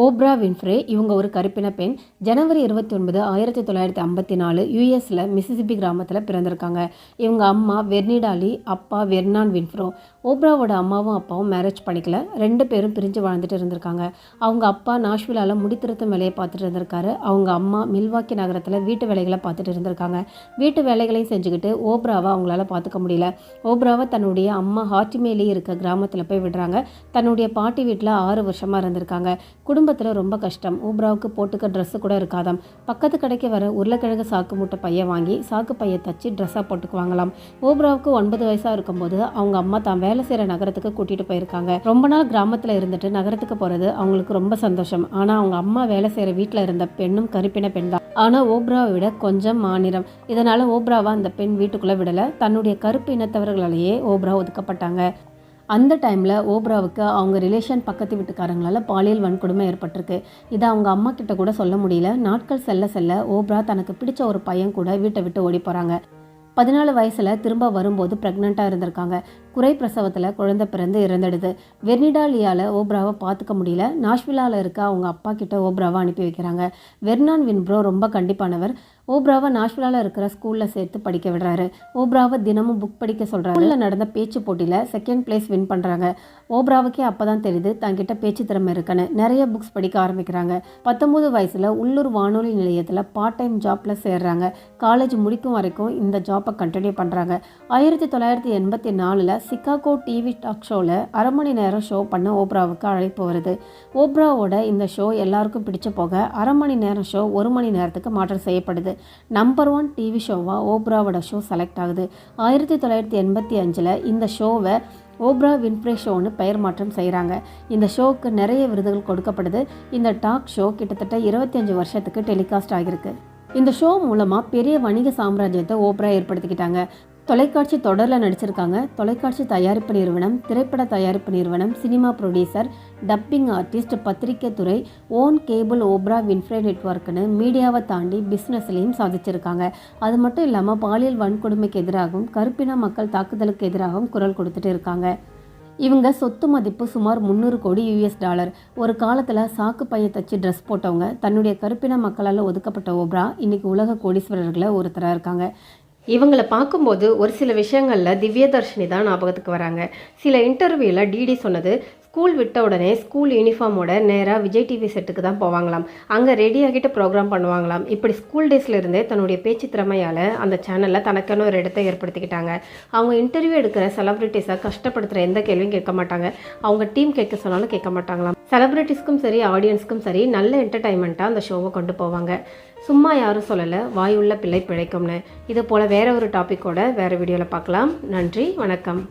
Opera Winfrey இவங்க ஒரு கருப்பின பெண். ஜனவரி 29, 1954 யுஎஸில் மிசிசிப்பி கிராமத்தில் பிறந்திருக்காங்க. இவங்க அம்மா வெர்னிடா லீ, அப்பா வெர்னான் வின்ஃப்ரோ. ஓப்ராவோட அம்மாவும் அப்பாவும் மேரேஜ் பண்ணிக்கல. 2 பேரும் பிரிஞ்சு வாழ்ந்துட்டு இருந்திருக்காங்க. அவங்க அப்பா நாஷ்விலால முடித்திருத்தும் வேலையை பார்த்துட்டு இருந்திருக்காரு. அவங்க அம்மா மில்வாக்கி நகரத்தில் வீட்டு வேலைகளை பார்த்துட்டு இருந்திருக்காங்க. வீட்டு வேலைகளையும் செஞ்சுக்கிட்டு ஓப்ராவை அவங்களால பார்த்துக்க முடியல. ஓப்ராவை தன்னுடைய அம்மா ஹார்டிமேலி இருக்க கிராமத்தில் போய் விடுறாங்க. தன்னுடைய பாட்டி வீட்டில் 6 வருஷமாக இருந்திருக்காங்க. குடும்பத்தில் ரொம்ப கஷ்டம். ஓப்ராவுக்கு போட்டுக்க ட்ரெஸ்ஸு கூட இருக்காதாம். பக்கத்து கடைக்கு வர உருளைக்கிழங்கு சாக்கு மூட்டை பையை வாங்கி சாக்கு பையை தச்சு ட்ரெஸ்ஸாக போட்டுக்குவாங்களாம். ஓப்ராவுக்கு 9 வயசாக இருக்கும்போது அவங்க அம்மா தான் வேலை செய்கிற நகரத்துக்கு கூட்டிகிட்டு போயிருக்காங்க. ரொம்ப நாள் கிராமத்தில் இருந்துட்டு நகரத்துக்கு போகிறது அவங்களுக்கு ரொம்ப சந்தோஷம். ஆனால் அவங்க அம்மா வேலை செய்கிற வீட்டில் இருந்த பெண்ணும் கருப்பின பெண் தான். ஆனால் ஓப்ராவை விட கொஞ்சம் மாநிறம். இதனால் ஓப்ராவை அந்த பெண் வீட்டுக்குள்ளே விடலை. தன்னுடைய கருப்பு இனத்தவர்களாலேயே ஓப்ரா ஒதுக்கப்பட்டாங்க. அந்த டைமில் ஓப்ராவுக்கு அவங்க ரிலேஷன் பக்கத்து வீட்டுக்காரங்களால் பாலியல் வன்கொடுமை ஏற்பட்டிருக்கு. இதை அவங்க அம்மா கிட்ட கூட சொல்ல முடியல. நாட்கள் செல்ல செல்ல ஓப்ரா தனக்கு பிடிச்ச ஒரு பையன் கூட வீட்டை விட்டு ஓடி போகிறாங்க. 14 வயசில் திரும்ப வரும்போது ப்ரெக்னெண்ட்டாக இருந்திருக்காங்க. குறை பிரசவத்தில் குழந்தை பிறந்து இறந்துடுது. வெர்னிடா லீயால் ஓப்ராவை பார்த்துக்க முடியல. நாஷ்விலாவில் இருக்க அவங்க அப்பா கிட்ட ஓப்ராவை அனுப்பி வைக்கிறாங்க. வெர்னான் வின்ஃப்ரோ ரொம்ப கண்டிப்பானவர். ஓப்ராவை நாஷ்விலாவில் இருக்கிற ஸ்கூலில் சேர்த்து படிக்க விடுறாரு. ஓப்ராவை தினமும் புக் படிக்க சொல்கிறாரு. ஸ்கூலில் நடந்த பேச்சு போட்டியில் 2nd பிளேஸ் வின் பண்ணுறாங்க. ஓப்ராவுக்கே அப்போ தான் தெரியுது தங்கிட்ட பேச்சு திறமை இருக்குன்னு. நிறைய புக்ஸ் படிக்க ஆரம்பிக்கிறாங்க. 19 வயசில் உள்ளூர் வானொலி நிலையத்தில் பார்ட் டைம் ஜாப்பில் சேர்றாங்க. காலேஜ் முடிக்கும் வரைக்கும் இந்த ஜாப்பை கண்டினியூ பண்ணுறாங்க. 1984 சிகாகோ டிவி டாக் ஷோவில் அரை மணி நேரம் ஷோ பண்ண ஓப்ராவுக்கு அழைப்பு வருது. ஓப்ராவோட இந்த ஷோ எல்லாருக்கும் பிடிச்ச போக அரை மணி நேரம் ஷோ 1 மணி நேரத்துக்கு மாற்றம் செய்யப்படுது. நம்பர் 1 டிவி ஷோவாக ஓப்ராவோட ஷோ செலக்ட் ஆகுது. 1985 இந்த ஷோவை ஓப்ரா வின்ஃப்ரே ஷோன்னு பெயர் மாற்றம் செய்கிறாங்க. இந்த ஷோவுக்கு நிறைய விருதுகள் கொடுக்கப்படுது. இந்த டாக் ஷோ கிட்டத்தட்ட 25 வருஷத்துக்கு டெலிகாஸ்ட் ஆகிருக்கு. இந்த ஷோ மூலமாக பெரிய வணிக சாம்ராஜ்யத்தை ஓப்ரா ஏற்படுத்திக்கிட்டாங்க. தொலைக்காட்சி தொடரில் நடிச்சிருக்காங்க. தொலைக்காட்சி தயாரிப்பு நிறுவனம், திரைப்பட தயாரிப்பு நிறுவனம், சினிமா ப்ரொடியூசர், டப்பிங் ஆர்டிஸ்ட், பத்திரிகை துறை, ஓன் கேபிள் ஓப்ரா வின்ஃப்ரே நெட்வொர்க்குன்னு மீடியாவை தாண்டி பிஸ்னஸ்லையும் சாதிச்சிருக்காங்க. அது மட்டும் இல்லாமல் பாலியல் வன்கொடுமைக்கு எதிராகவும் கருப்பின மக்கள் தாக்குதலுக்கு எதிராகவும் குரல் கொடுத்துட்டு இருக்காங்க. இவங்க சொத்து மதிப்பு சுமார் 300 கோடி US$. ஒரு காலத்தில் சாக்கு பையை தச்சு ட்ரெஸ் போட்டவங்க. தன்னுடைய கருப்பின மக்களால் ஒதுக்கப்பட்ட ஓப்ரா இன்னைக்கு உலக கோடீஸ்வரர்களை ஒருத்தராக இருக்காங்க. இவங்களை பார்க்கும்போது ஒரு சில விஷயங்களில் திவ்யதர்ஷினி தான் ஞாபகத்துக்கு வராங்க. சில இன்டர்வியூவில் டிடி சொன்னது, ஸ்கூல் விட்ட உடனே ஸ்கூல் யூனிஃபார்மோட நேராக விஜய் டிவி செட்டுக்கு தான் போவாங்களாம். அங்கே ரெடி ஆகிட்டு ப்ரோக்ராம் பண்ணுவாங்களாம். இப்படி ஸ்கூல் டேஸ்லேருந்தே தன்னுடைய பேச்சு திறமையால் அந்த சேனலில் தனக்கான ஒரு இடத்தை ஏற்படுத்திக்கிட்டாங்க. அவங்க இன்டர்வியூ எடுக்கிற செலிப்ரிட்டிஸை கஷ்டப்படுத்துகிற எந்த கேள்வியும் கேட்க மாட்டாங்க. அவங்க டீம் கேட்க சொன்னாலும் கேட்க மாட்டாங்களாம். செலிப்ரிட்டிஸ்க்கும் சரி ஆடியன்ஸ்க்கும் சரி நல்ல என்டர்டைன்மெண்ட்டாக அந்த ஷோவை கொண்டு போவாங்க. சும்மா யாரும் சொல்லலை, வாயுள்ள பிள்ளை பிழைக்கும்னு. இது போல் வேற ஒரு டாப்பிக்கோட வேறு வீடியோவில் பார்க்கலாம். நன்றி, வணக்கம்.